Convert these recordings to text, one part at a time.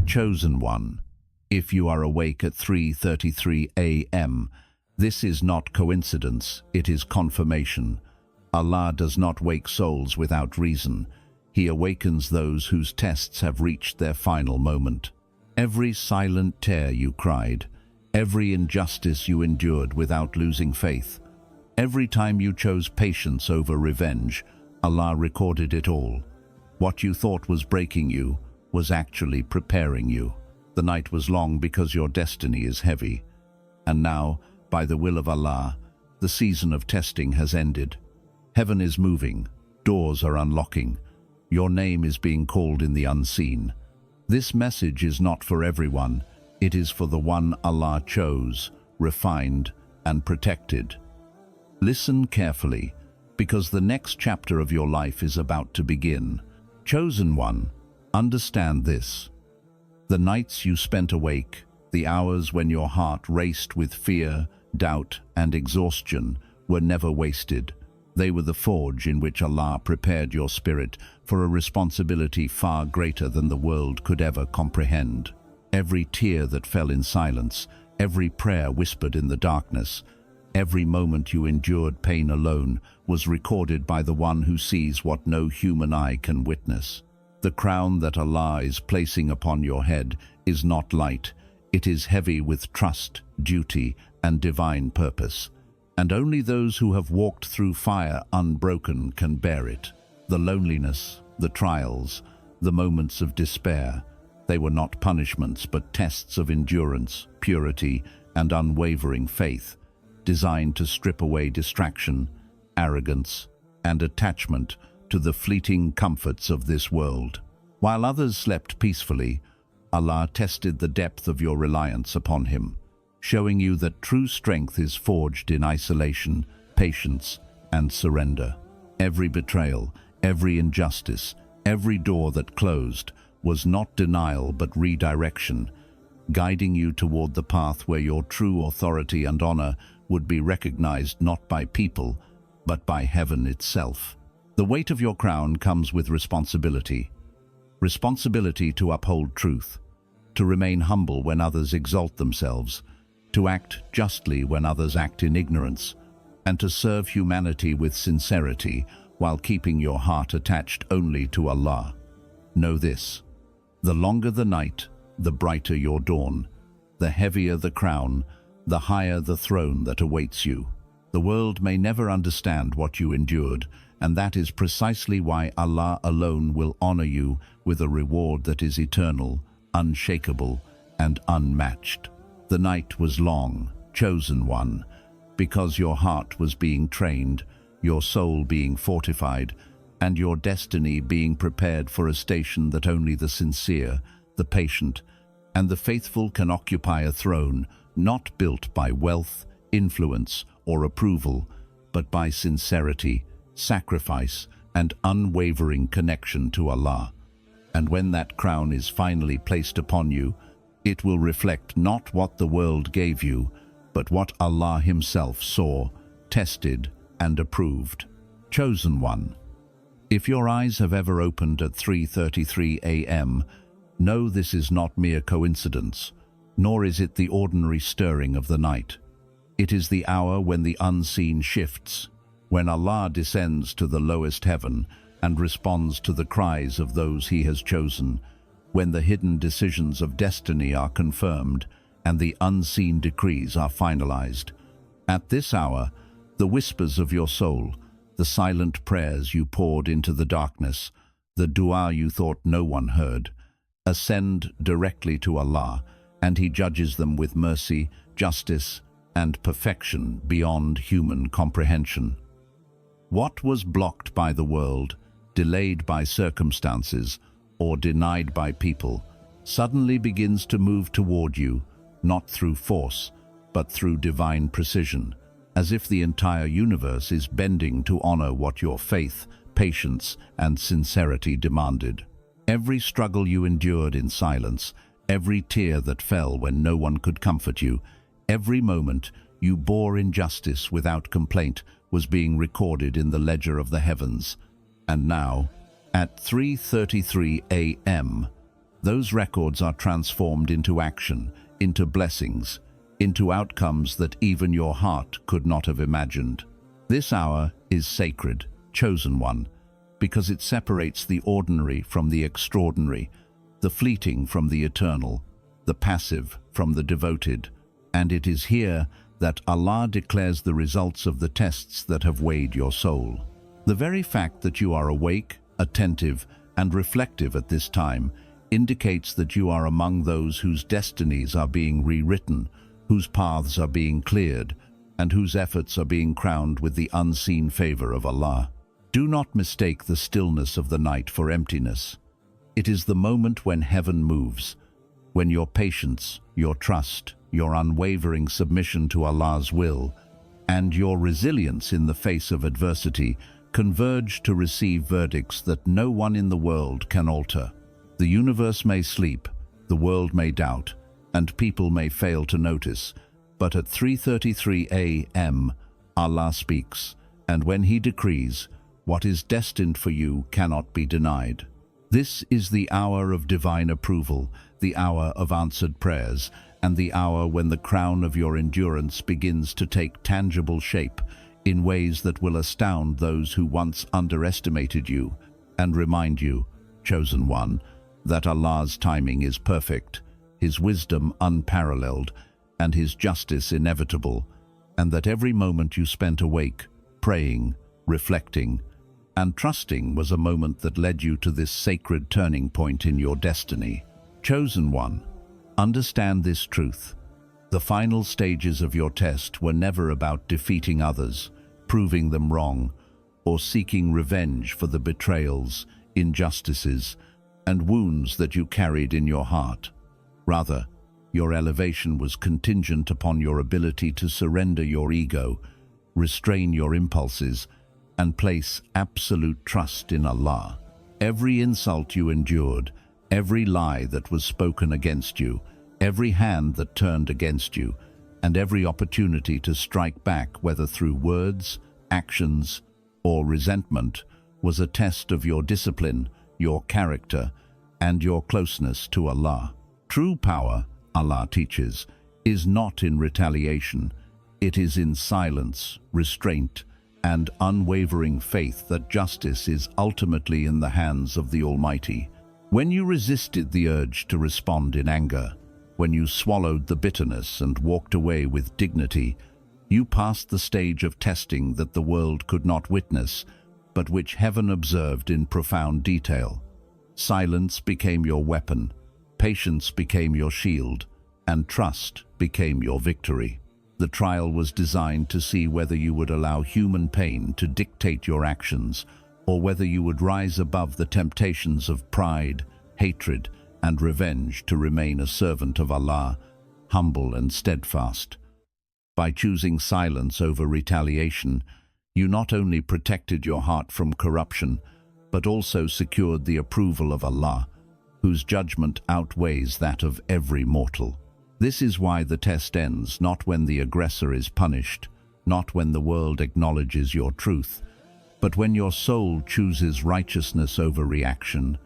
Chosen one, if you are awake at 3:33 a.m., this is not coincidence, it is confirmation. Allah does not wake souls without reason. He awakens those whose tests have reached their final moment. Every silent tear you cried, every injustice you endured without losing faith, every time you chose patience over revenge, Allah recorded it all. What you thought was breaking you was actually preparing you. The night was long because your destiny is heavy. And now, by the will of Allah, the season of testing has ended. Heaven is moving, doors are unlocking, your name is being called in the unseen. This message is not for everyone, it is for the one Allah chose, refined, and protected. Listen carefully, because the next chapter of your life is about to begin. Chosen one, understand this. The nights you spent awake, the hours when your heart raced with fear, doubt, and exhaustion were never wasted. They were the forge in which Allah prepared your spirit for a responsibility far greater than the world could ever comprehend. Every tear that fell in silence, every prayer whispered in the darkness, every moment you endured pain alone was recorded by the one who sees what no human eye can witness. The crown that Allah is placing upon your head is not light, it is heavy with trust, duty, and divine purpose. And only those who have walked through fire unbroken can bear it. The loneliness, the trials, the moments of despair, they were not punishments but tests of endurance, purity, and unwavering faith, designed to strip away distraction, arrogance, and attachment to the fleeting comforts of this world. While others slept peacefully, Allah tested the depth of your reliance upon Him, showing you that true strength is forged in isolation, patience, and surrender. Every betrayal, every injustice, every door that closed was not denial but redirection, guiding you toward the path where your true authority and honor would be recognized not by people, but by heaven itself. The weight of your crown comes with responsibility. Responsibility to uphold truth, to remain humble when others exalt themselves, to act justly when others act in ignorance, and to serve humanity with sincerity while keeping your heart attached only to Allah. Know this: the longer the night, the brighter your dawn. The heavier the crown, the higher the throne that awaits you. The world may never understand what you endured, and that is precisely why Allah alone will honor you with a reward that is eternal, unshakable, and unmatched. The night was long, chosen one, because your heart was being trained, your soul being fortified, and your destiny being prepared for a station that only the sincere, the patient, and the faithful can occupy, a throne not built by wealth, influence, or approval, but by sincerity, sacrifice, and unwavering connection to Allah. And when that crown is finally placed upon you, it will reflect not what the world gave you, but what Allah Himself saw, tested, and approved. Chosen one, if your eyes have ever opened at 3:33 a.m., know this is not mere coincidence, nor is it the ordinary stirring of the night. It is the hour when the unseen shifts, when Allah descends to the lowest heaven and responds to the cries of those He has chosen, when the hidden decisions of destiny are confirmed and the unseen decrees are finalized. At this hour, the whispers of your soul, the silent prayers you poured into the darkness, the dua you thought no one heard, ascend directly to Allah, and He judges them with mercy, justice, and perfection beyond human comprehension. What was blocked by the world, delayed by circumstances, or denied by people, suddenly begins to move toward you, not through force, but through divine precision, as if the entire universe is bending to honor what your faith, patience, and sincerity demanded. Every struggle you endured in silence, every tear that fell when no one could comfort you, every moment you bore injustice without complaint was being recorded in the ledger of the heavens. And now, at 3:33 a.m., those records are transformed into action, into blessings, into outcomes that even your heart could not have imagined. This hour is sacred, chosen one, because it separates the ordinary from the extraordinary, the fleeting from the eternal, the passive from the devoted, and it is here that Allah declares the results of the tests that have weighed your soul. The very fact that you are awake, attentive, and reflective at this time indicates that you are among those whose destinies are being rewritten, whose paths are being cleared, and whose efforts are being crowned with the unseen favor of Allah. Do not mistake the stillness of the night for emptiness. It is the moment when heaven moves, when your patience, your trust, your unwavering submission to Allah's will, and your resilience in the face of adversity converge to receive verdicts that no one in the world can alter. The universe may sleep, the world may doubt, and people may fail to notice, but at 3:33 a.m. Allah speaks, and when He decrees, what is destined for you cannot be denied. This is the hour of divine approval, the hour of answered prayers, and the hour when the crown of your endurance begins to take tangible shape in ways that will astound those who once underestimated you and remind you, chosen one, that Allah's timing is perfect, His wisdom unparalleled, and His justice inevitable, and that every moment you spent awake, praying, reflecting, and trusting was a moment that led you to this sacred turning point in your destiny. Chosen one, understand this truth. The final stages of your test were never about defeating others, proving them wrong, or seeking revenge for the betrayals, injustices, and wounds that you carried in your heart. Rather, your elevation was contingent upon your ability to surrender your ego, restrain your impulses, and place absolute trust in Allah. Every insult you endured, every lie that was spoken against you, every hand that turned against you, and every opportunity to strike back, whether through words, actions, or resentment, was a test of your discipline, your character, and your closeness to Allah. True power, Allah teaches, is not in retaliation. It is in silence, restraint, and unwavering faith that justice is ultimately in the hands of the Almighty. When you resisted the urge to respond in anger, when you swallowed the bitterness and walked away with dignity, you passed the stage of testing that the world could not witness, but which heaven observed in profound detail. Silence became your weapon, patience became your shield, and trust became your victory. The trial was designed to see whether you would allow human pain to dictate your actions, or whether you would rise above the temptations of pride, hatred, and revenge to remain a servant of Allah, humble and steadfast. By choosing silence over retaliation, you not only protected your heart from corruption, but also secured the approval of Allah, whose judgment outweighs that of every mortal. This is why the test ends not when the aggressor is punished, not when the world acknowledges your truth, but when your soul chooses righteousness over reaction,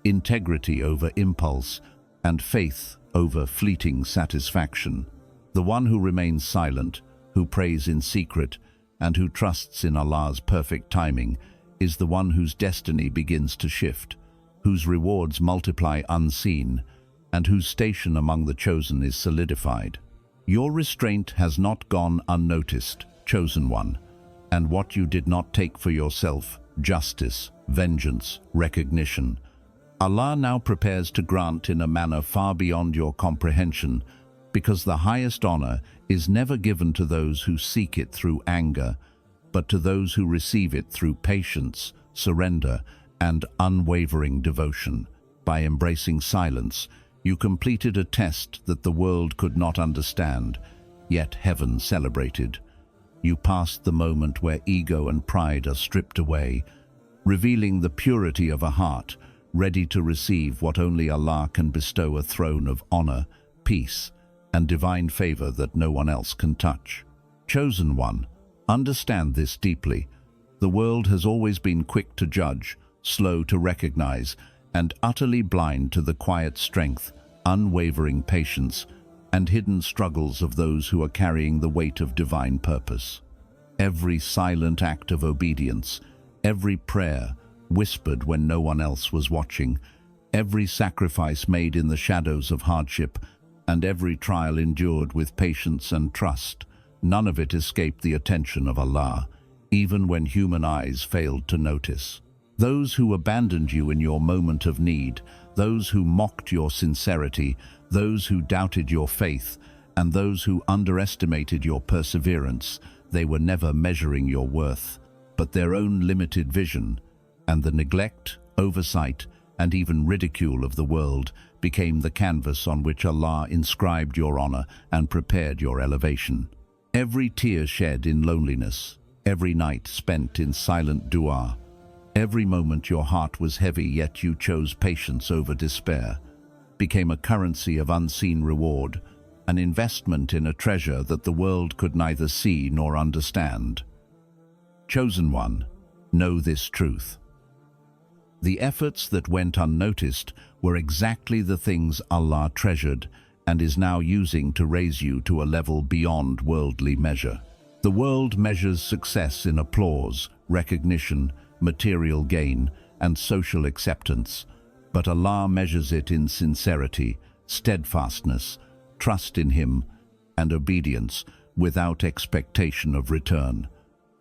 integrity over impulse, and faith over fleeting satisfaction. The one who remains silent, who prays in secret, and who trusts in Allah's perfect timing is the one whose destiny begins to shift, whose rewards multiply unseen, and whose station among the chosen is solidified. Your restraint has not gone unnoticed, chosen one, and what you did not take for yourself, justice, vengeance, recognition, Allah now prepares to grant in a manner far beyond your comprehension, because the highest honor is never given to those who seek it through anger, but to those who receive it through patience, surrender, and unwavering devotion. By embracing silence, you completed a test that the world could not understand, yet heaven celebrated. You passed the moment where ego and pride are stripped away, revealing the purity of a heart ready to receive what only Allah can bestow, a throne of honor, peace, and divine favor that no one else can touch. Chosen one, understand this deeply. The world has always been quick to judge, slow to recognize, and utterly blind to the quiet strength, unwavering patience, and hidden struggles of those who are carrying the weight of divine purpose. Every silent act of obedience, every prayer whispered when no one else was watching, every sacrifice made in the shadows of hardship, and every trial endured with patience and trust, none of it escaped the attention of Allah, even when human eyes failed to notice. Those who abandoned you in your moment of need, those who mocked your sincerity, those who doubted your faith, and those who underestimated your perseverance, they were never measuring your worth, but their own limited vision, and the neglect, oversight, and even ridicule of the world became the canvas on which Allah inscribed your honor and prepared your elevation. Every tear shed in loneliness, every night spent in silent dua, every moment your heart was heavy yet you chose patience over despair, became a currency of unseen reward, an investment in a treasure that the world could neither see nor understand. Chosen one, know this truth. The efforts that went unnoticed were exactly the things Allah treasured and is now using to raise you to a level beyond worldly measure. The world measures success in applause, recognition, material gain, and social acceptance, but Allah measures it in sincerity, steadfastness, trust in Him, and obedience without expectation of return.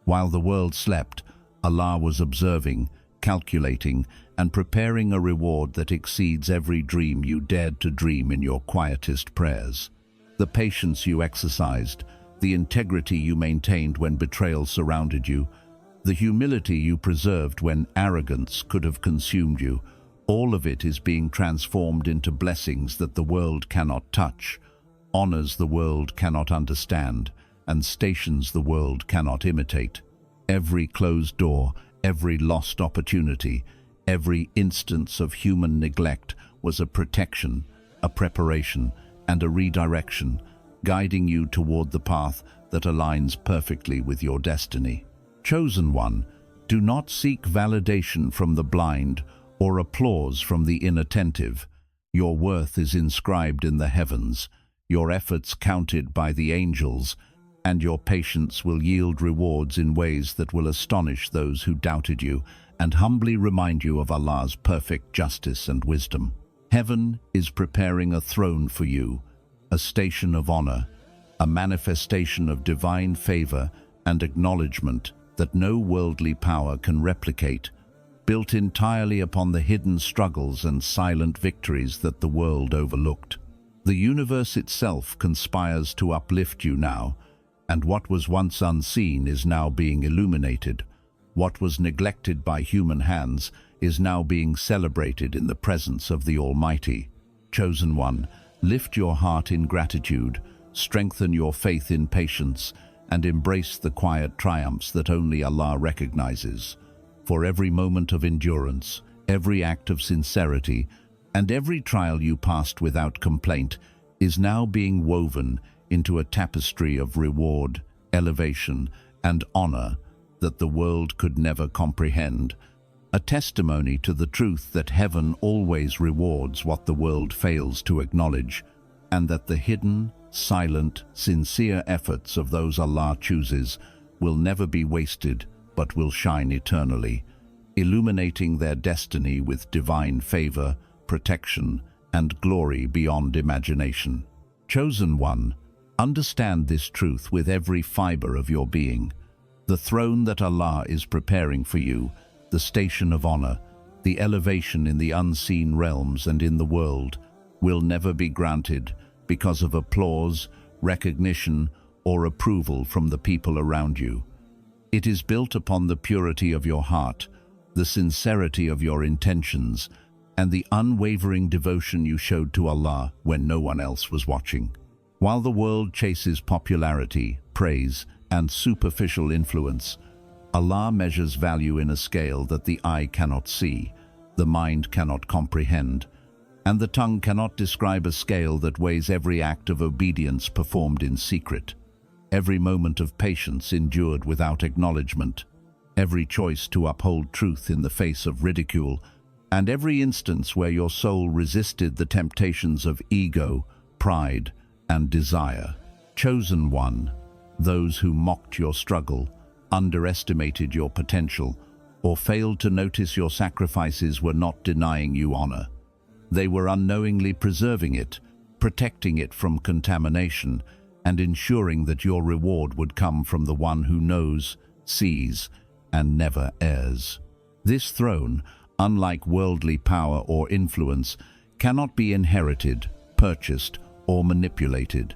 While the world slept, Allah was observing, calculating, and preparing a reward that exceeds every dream you dared to dream in your quietest prayers. The patience you exercised, the integrity you maintained when betrayal surrounded you, the humility you preserved when arrogance could have consumed you, all of it is being transformed into blessings that the world cannot touch, honors the world cannot understand, and stations the world cannot imitate. Every closed door, every lost opportunity, every instance of human neglect was a protection, a preparation, and a redirection, guiding you toward the path that aligns perfectly with your destiny. Chosen one, do not seek validation from the blind or applause from the inattentive. Your worth is inscribed in the heavens, your efforts counted by the angels, and your patience will yield rewards in ways that will astonish those who doubted you and humbly remind you of Allah's perfect justice and wisdom. Heaven is preparing a throne for you, a station of honor, a manifestation of divine favor and acknowledgement that no worldly power can replicate, built entirely upon the hidden struggles and silent victories that the world overlooked. The universe itself conspires to uplift you now, and what was once unseen is now being illuminated. What was neglected by human hands is now being celebrated in the presence of the Almighty. Chosen one, lift your heart in gratitude, strengthen your faith in patience, and embrace the quiet triumphs that only Allah recognizes. For every moment of endurance, every act of sincerity, and every trial you passed without complaint is now being woven into a tapestry of reward, elevation, and honor that the world could never comprehend, a testimony to the truth that heaven always rewards what the world fails to acknowledge, and that the hidden, silent, sincere efforts of those Allah chooses will never be wasted but will shine eternally, illuminating their destiny with divine favor, protection, and glory beyond imagination. Chosen one, understand this truth with every fiber of your being. The throne that Allah is preparing for you, the station of honor, the elevation in the unseen realms and in the world, will never be granted because of applause, recognition, or approval from the people around you. It is built upon the purity of your heart, the sincerity of your intentions, and the unwavering devotion you showed to Allah when no one else was watching. While the world chases popularity, praise, and superficial influence, Allah measures value in a scale that the eye cannot see, the mind cannot comprehend, and the tongue cannot describe a scale that weighs every act of obedience performed in secret, every moment of patience endured without acknowledgement, every choice to uphold truth in the face of ridicule, and every instance where your soul resisted the temptations of ego, pride, and desire. Chosen one, those who mocked your struggle, underestimated your potential, or failed to notice your sacrifices were not denying you honor. They were unknowingly preserving it, protecting it from contamination, and ensuring that your reward would come from the one who knows, sees, and never errs. This throne, unlike worldly power or influence, cannot be inherited, purchased, or manipulated.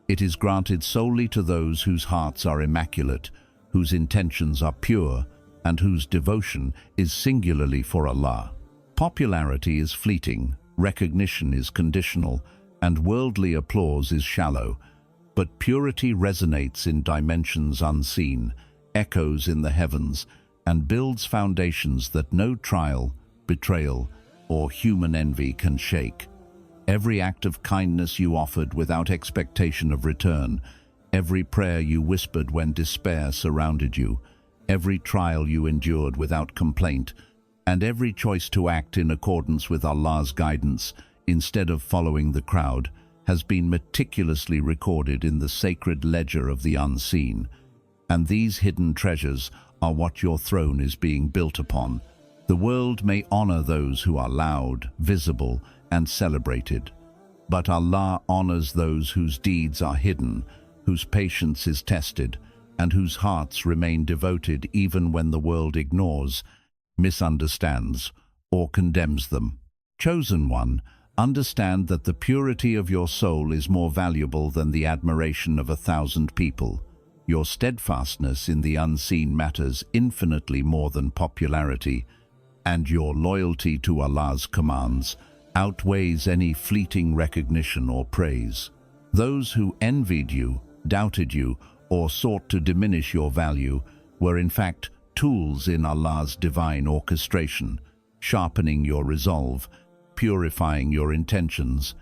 It is granted solely to those whose hearts are immaculate, whose intentions are pure, and whose devotion is singularly for Allah. Popularity is fleeting, recognition is conditional, and worldly applause is shallow, but purity resonates in dimensions unseen, echoes in the heavens, and builds foundations that no trial, betrayal, or human envy can shake. Every act of kindness you offered without expectation of return, every prayer you whispered when despair surrounded you, every trial you endured without complaint, and every choice to act in accordance with Allah's guidance instead of following the crowd has been meticulously recorded in the sacred ledger of the unseen. And these hidden treasures are what your throne is being built upon. The world may honor those who are loud, visible, and celebrated, but Allah honors those whose deeds are hidden, whose patience is tested, and whose hearts remain devoted even when the world ignores, misunderstands, or condemns them. Chosen one, understand that the purity of your soul is more valuable than the admiration of 1,000 people. Your steadfastness in the unseen matters infinitely more than popularity, and your loyalty to Allah's commands outweighs any fleeting recognition or praise. Those who envied you, doubted you, or sought to diminish your value were in fact tools in Allah's divine orchestration, sharpening your resolve, purifying your intentions,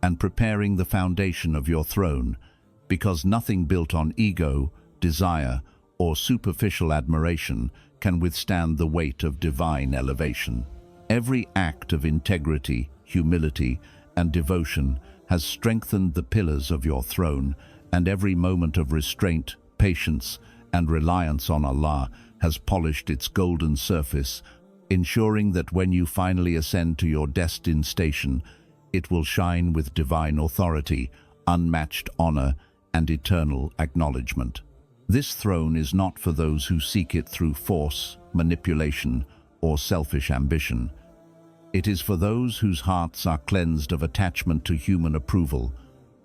and preparing the foundation of your throne, because nothing built on ego, desire, or superficial admiration can withstand the weight of divine elevation. Every act of integrity, humility, and devotion has strengthened the pillars of your throne, and every moment of restraint, patience, and reliance on Allah has polished its golden surface, ensuring that when you finally ascend to your destined station, it will shine with divine authority, unmatched honor, and eternal acknowledgement. This throne is not for those who seek it through force, manipulation, or selfish ambition. It is for those whose hearts are cleansed of attachment to human approval,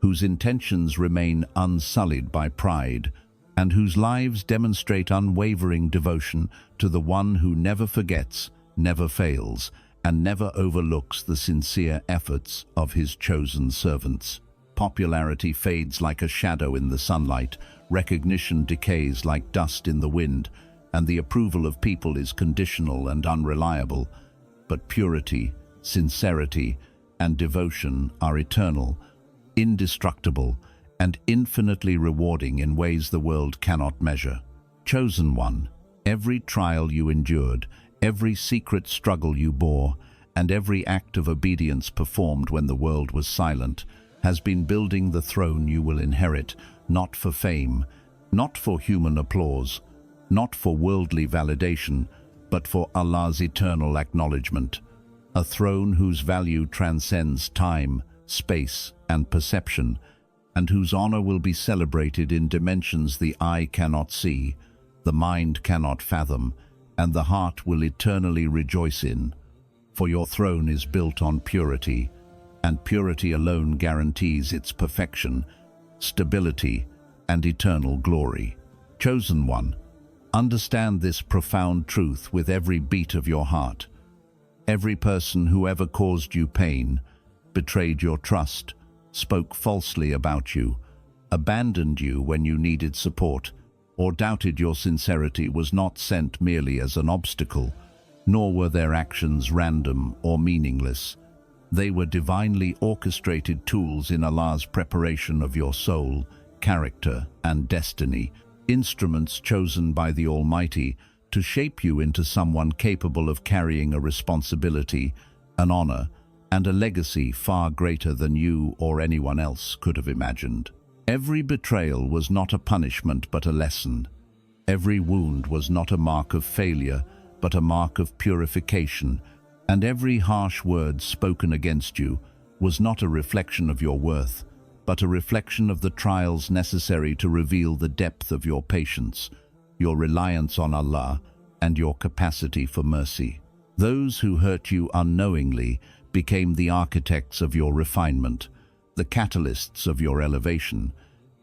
whose intentions remain unsullied by pride, and whose lives demonstrate unwavering devotion to the one who never forgets, never fails, and never overlooks the sincere efforts of his chosen servants. Popularity fades like a shadow in the sunlight, recognition decays like dust in the wind, and the approval of people is conditional and unreliable. But purity, sincerity, and devotion are eternal, indestructible, and infinitely rewarding in ways the world cannot measure. Chosen one, every trial you endured, every secret struggle you bore, and every act of obedience performed when the world was silent, has been building the throne you will inherit, not for fame, not for human applause, not for worldly validation, but for Allah's eternal acknowledgement. A throne whose value transcends time, space, and perception, and whose honor will be celebrated in dimensions the eye cannot see, the mind cannot fathom, and the heart will eternally rejoice in. For your throne is built on purity, and purity alone guarantees its perfection, stability, and eternal glory. Chosen one, understand this profound truth with every beat of your heart. Every person who ever caused you pain, betrayed your trust, spoke falsely about you, abandoned you when you needed support, or doubted your sincerity was not sent merely as an obstacle, nor were their actions random or meaningless. They were divinely orchestrated tools in Allah's preparation of your soul, character, and destiny, instruments chosen by the Almighty to shape you into someone capable of carrying a responsibility, an honor, and a legacy far greater than you or anyone else could have imagined. Every betrayal was not a punishment but a lesson. Every wound was not a mark of failure but a mark of purification, and every harsh word spoken against you was not a reflection of your worth, but a reflection of the trials necessary to reveal the depth of your patience, your reliance on Allah, and your capacity for mercy. Those who hurt you unknowingly became the architects of your refinement, the catalysts of your elevation,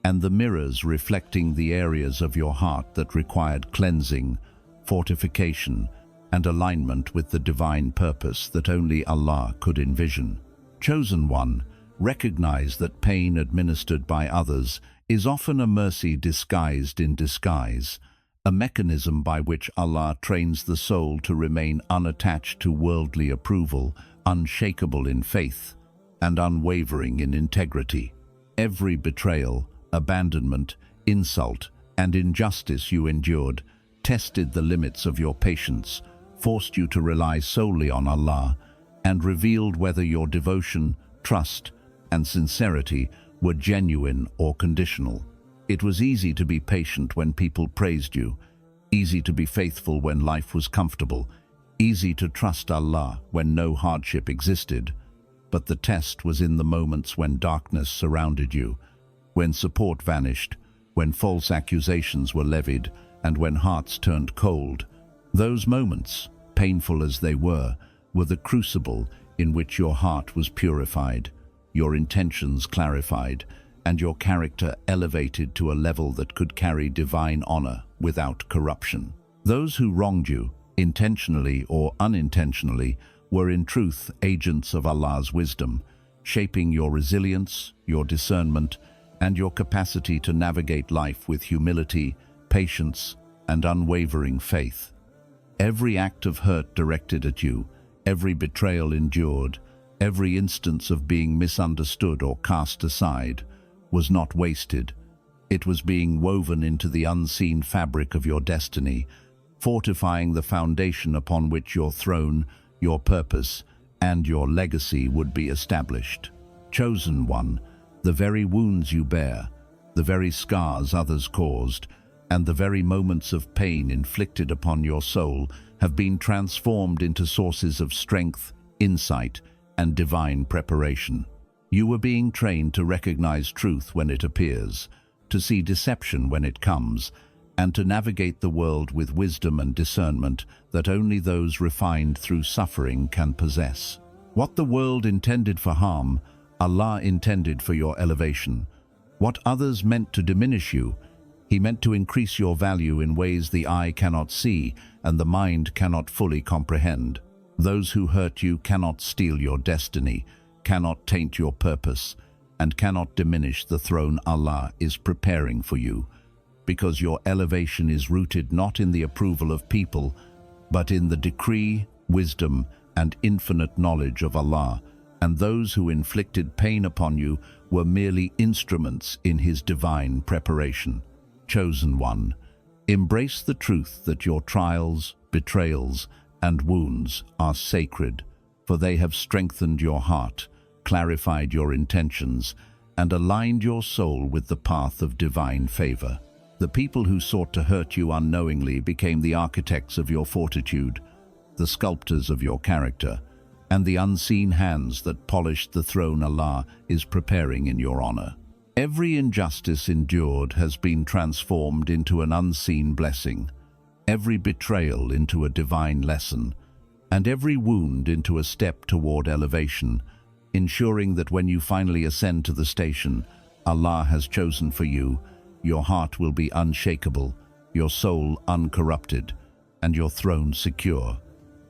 and the mirrors reflecting the areas of your heart that required cleansing, fortification, and alignment with the divine purpose that only Allah could envision. Chosen one, recognize that pain administered by others is often a mercy disguised in disguise, a mechanism by which Allah trains the soul to remain unattached to worldly approval, unshakable in faith, and unwavering in integrity. Every betrayal, abandonment, insult, and injustice you endured tested the limits of your patience, forced you to rely solely on Allah, and revealed whether your devotion, trust, and sincerity were genuine or conditional. It was easy to be patient when people praised you, easy to be faithful when life was comfortable, easy to trust Allah when no hardship existed. But the test was in the moments when darkness surrounded you, when support vanished, when false accusations were levied, and when hearts turned cold. Those moments, painful as they were the crucible in which your heart was purified, your intentions clarified, and your character elevated to a level that could carry divine honor without corruption. Those who wronged you, intentionally or unintentionally, were in truth agents of Allah's wisdom, shaping your resilience, your discernment, and your capacity to navigate life with humility, patience, and unwavering faith. Every act of hurt directed at you, every betrayal endured, every instance of being misunderstood or cast aside was not wasted. It was being woven into the unseen fabric of your destiny, fortifying the foundation upon which your throne, your purpose, and your legacy would be established. Chosen one, the very wounds you bear, the very scars others caused, and the very moments of pain inflicted upon your soul have been transformed into sources of strength, insight, and divine preparation. You were being trained to recognize truth when it appears, to see deception when it comes, and to navigate the world with wisdom and discernment that only those refined through suffering can possess. What the world intended for harm, Allah intended for your elevation. What others meant to diminish you, He meant to increase your value in ways the eye cannot see and the mind cannot fully comprehend. Those who hurt you cannot steal your destiny, cannot taint your purpose, and cannot diminish the throne Allah is preparing for you, because your elevation is rooted not in the approval of people, but in the decree, wisdom, and infinite knowledge of Allah, and those who inflicted pain upon you were merely instruments in His divine preparation. Chosen one, embrace the truth that your trials, betrayals, and wounds are sacred, for they have strengthened your heart, clarified your intentions, and aligned your soul with the path of divine favor. The people who sought to hurt you unknowingly became the architects of your fortitude, the sculptors of your character, and the unseen hands that polished the throne Allah is preparing in your honor. Every injustice endured has been transformed into an unseen blessing, every betrayal into a divine lesson, and every wound into a step toward elevation, ensuring that when you finally ascend to the station Allah has chosen for you, your heart will be unshakable, your soul uncorrupted, and your throne secure,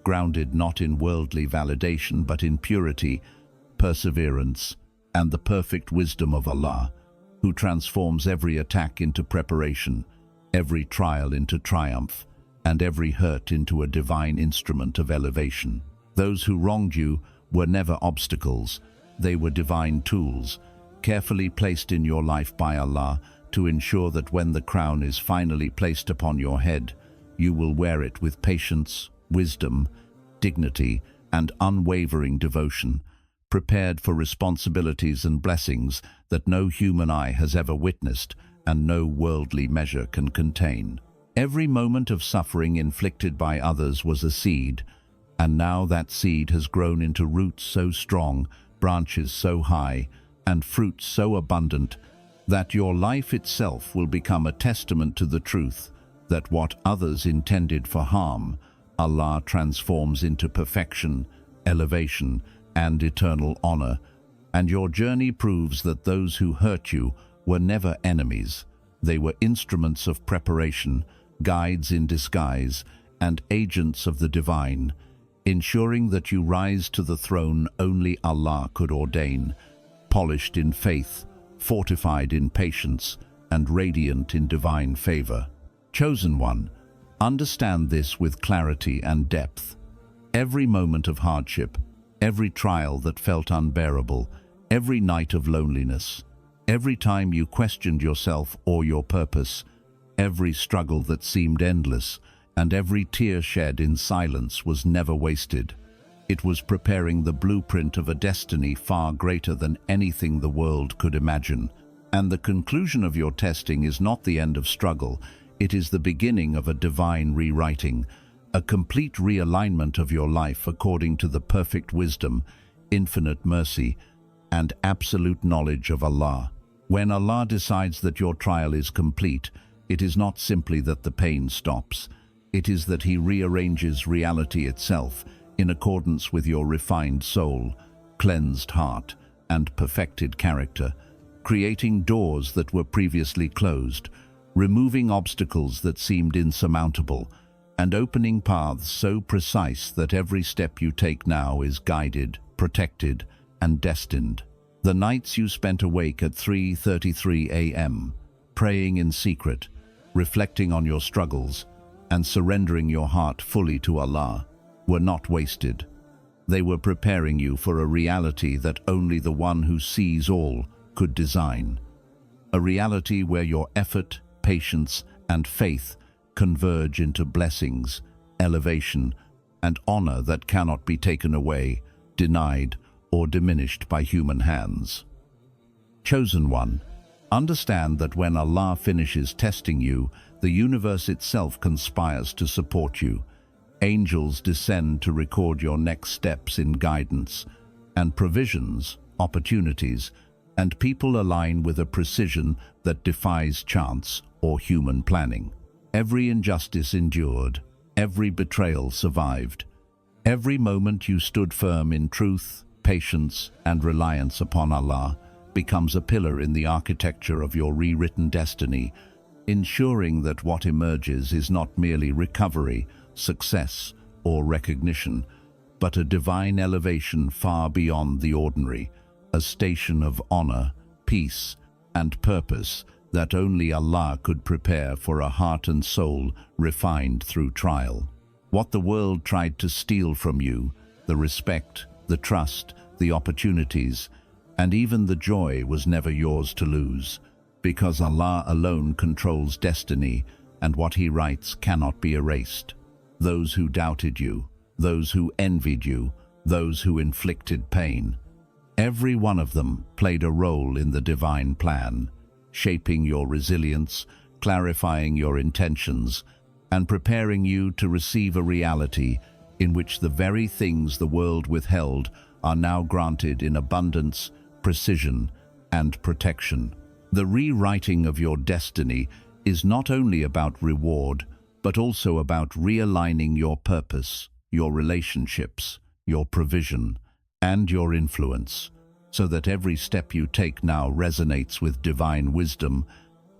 grounded not in worldly validation but in purity, perseverance, and the perfect wisdom of Allah, who transforms every attack into preparation, every trial into triumph, and every hurt into a divine instrument of elevation. Those who wronged you were never obstacles, they were divine tools, carefully placed in your life by Allah to ensure that when the crown is finally placed upon your head, you will wear it with patience, wisdom, dignity, and unwavering devotion, prepared for responsibilities and blessings that no human eye has ever witnessed and no worldly measure can contain. Every moment of suffering inflicted by others was a seed, and now that seed has grown into roots so strong, branches so high, and fruits so abundant that your life itself will become a testament to the truth that what others intended for harm, Allah transforms into perfection, elevation, and eternal honor, and your journey proves that those who hurt you were never enemies. They were instruments of preparation, guides in disguise, and agents of the divine, ensuring that you rise to the throne only Allah could ordain, polished in faith, fortified in patience, and radiant in divine favor. Chosen one, understand this with clarity and depth. Every moment of hardship, every trial that felt unbearable, every night of loneliness, every time you questioned yourself or your purpose, every struggle that seemed endless, and every tear shed in silence was never wasted. It was preparing the blueprint of a destiny far greater than anything the world could imagine. And the conclusion of your testing is not the end of struggle, it is the beginning of a divine rewriting, a complete realignment of your life according to the perfect wisdom, infinite mercy, and absolute knowledge of Allah. When Allah decides that your trial is complete, it is not simply that the pain stops. It is that He rearranges reality itself in accordance with your refined soul, cleansed heart, and perfected character, creating doors that were previously closed, removing obstacles that seemed insurmountable, and opening paths so precise that every step you take now is guided, protected, and destined. The nights you spent awake at 3:33 a.m., praying in secret, reflecting on your struggles, and surrendering your heart fully to Allah, were not wasted. They were preparing you for a reality that only the one who sees all could design. A reality where your effort, patience, and faith converge into blessings, elevation, and honor that cannot be taken away, denied, or diminished by human hands. Chosen one, understand that when Allah finishes testing you, the universe itself conspires to support you. Angels descend to record your next steps in guidance, and provisions, opportunities, and people align with a precision that defies chance or human planning. Every injustice endured, every betrayal survived. Every moment you stood firm in truth, patience, and reliance upon Allah becomes a pillar in the architecture of your rewritten destiny, ensuring that what emerges is not merely recovery, success, or recognition, but a divine elevation far beyond the ordinary, a station of honor, peace, and purpose that only Allah could prepare for a heart and soul refined through trial. What the world tried to steal from you, the respect, the trust, the opportunities, and even the joy was never yours to lose, because Allah alone controls destiny, and what He writes cannot be erased. Those who doubted you, those who envied you, those who inflicted pain, every one of them played a role in the divine plan, shaping your resilience, clarifying your intentions, and preparing you to receive a reality in which the very things the world withheld are now granted in abundance, precision, and protection. The rewriting of your destiny is not only about reward, but also about realigning your purpose, your relationships, your provision, and your influence, so that every step you take now resonates with divine wisdom,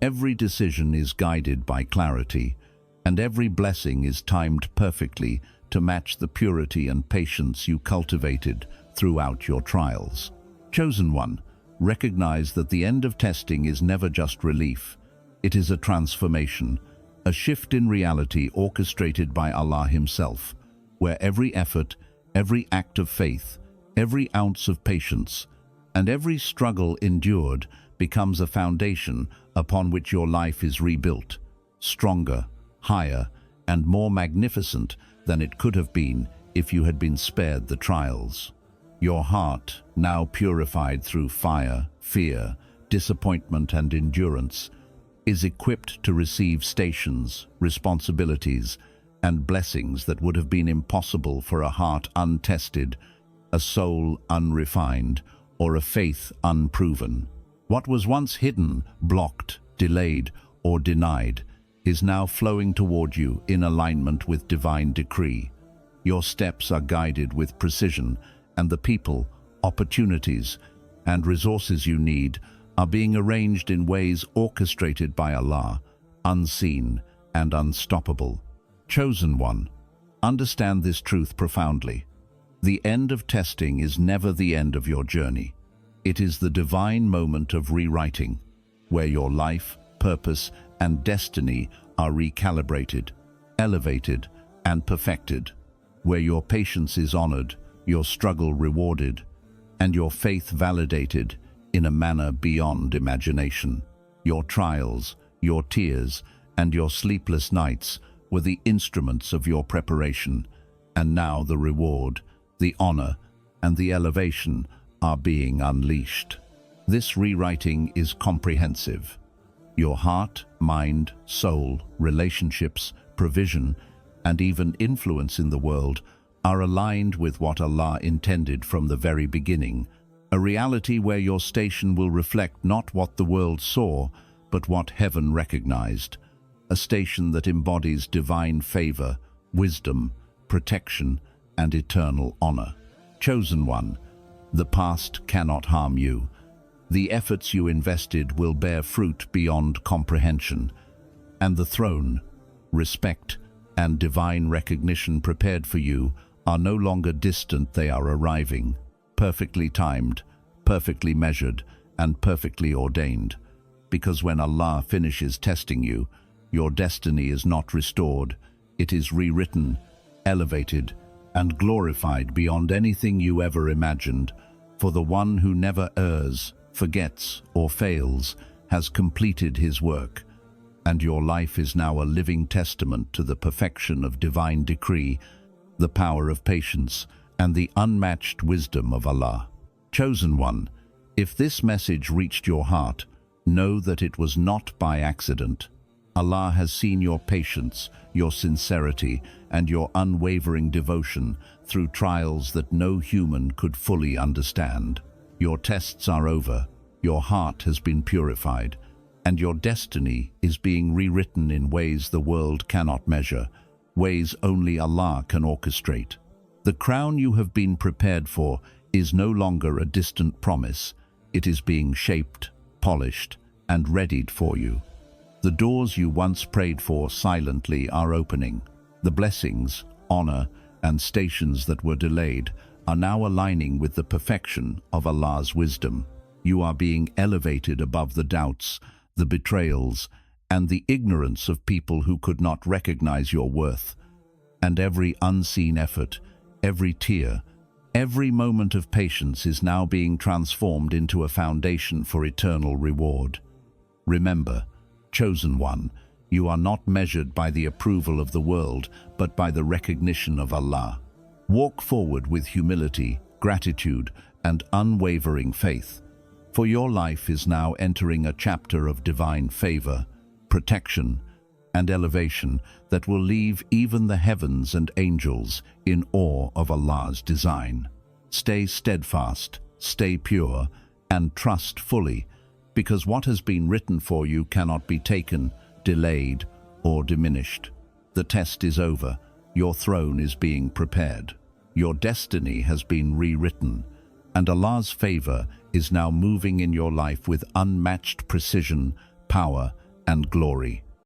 every decision is guided by clarity, and every blessing is timed perfectly to match the purity and patience you cultivated throughout your trials. Chosen one, recognize that the end of testing is never just relief. It is a transformation, a shift in reality orchestrated by Allah Himself, where every effort, every act of faith, every ounce of patience, and every struggle endured becomes a foundation upon which your life is rebuilt, stronger, higher, and more magnificent than it could have been if you had been spared the trials. Your heart, now purified through fire, fear, disappointment, and endurance, is equipped to receive stations, responsibilities, and blessings that would have been impossible for a heart untested, a soul unrefined, or a faith unproven. What was once hidden, blocked, delayed, or denied is now flowing toward you in alignment with divine decree. Your steps are guided with precision, and the people, opportunities, and resources you need are being arranged in ways orchestrated by Allah, unseen and unstoppable. Chosen one, understand this truth profoundly. The end of testing is never the end of your journey. It is the divine moment of rewriting, where your life, purpose, and destiny are recalibrated, elevated, and perfected, where your patience is honored, your struggle rewarded, and your faith validated in a manner beyond imagination. Your trials, your tears, and your sleepless nights were the instruments of your preparation, and now the reward, the honor, and the elevation are being unleashed. This rewriting is comprehensive. Your heart, mind, soul, relationships, provision, and even influence in the world are aligned with what Allah intended from the very beginning, a reality where your station will reflect not what the world saw, but what heaven recognized, a station that embodies divine favor, wisdom, protection, and eternal honor. Chosen one, the past cannot harm you. The efforts you invested will bear fruit beyond comprehension, and the throne, respect, and divine recognition prepared for you are no longer distant, they are arriving, perfectly timed, perfectly measured, and perfectly ordained. Because when Allah finishes testing you, your destiny is not restored, it is rewritten, elevated, and glorified beyond anything you ever imagined, for the one who never errs, forgets, or fails has completed his work, and your life is now a living testament to the perfection of divine decree, the power of patience, and the unmatched wisdom of Allah. Chosen one, if this message reached your heart, know that it was not by accident. Allah has seen your patience, your sincerity, and your unwavering devotion through trials that no human could fully understand. Your tests are over, your heart has been purified, and your destiny is being rewritten in ways the world cannot measure, ways only Allah can orchestrate. The crown you have been prepared for is no longer a distant promise. It is being shaped, polished, and readied for you. The doors you once prayed for silently are opening. The blessings, honor, and stations that were delayed are now aligning with the perfection of Allah's wisdom. You are being elevated above the doubts, the betrayals, and the ignorance of people who could not recognize your worth. And every unseen effort, every tear, every moment of patience is now being transformed into a foundation for eternal reward. Remember, chosen one, you are not measured by the approval of the world, but by the recognition of Allah. Walk forward with humility, gratitude, and unwavering faith, for your life is now entering a chapter of divine favor, protection, and elevation that will leave even the heavens and angels in awe of Allah's design. Stay steadfast, stay pure, and trust fully, because what has been written for you cannot be taken, delayed, or diminished. The test is over. Your throne is being prepared. Your destiny has been rewritten, and Allah's favor is now moving in your life with unmatched precision, power, and glory.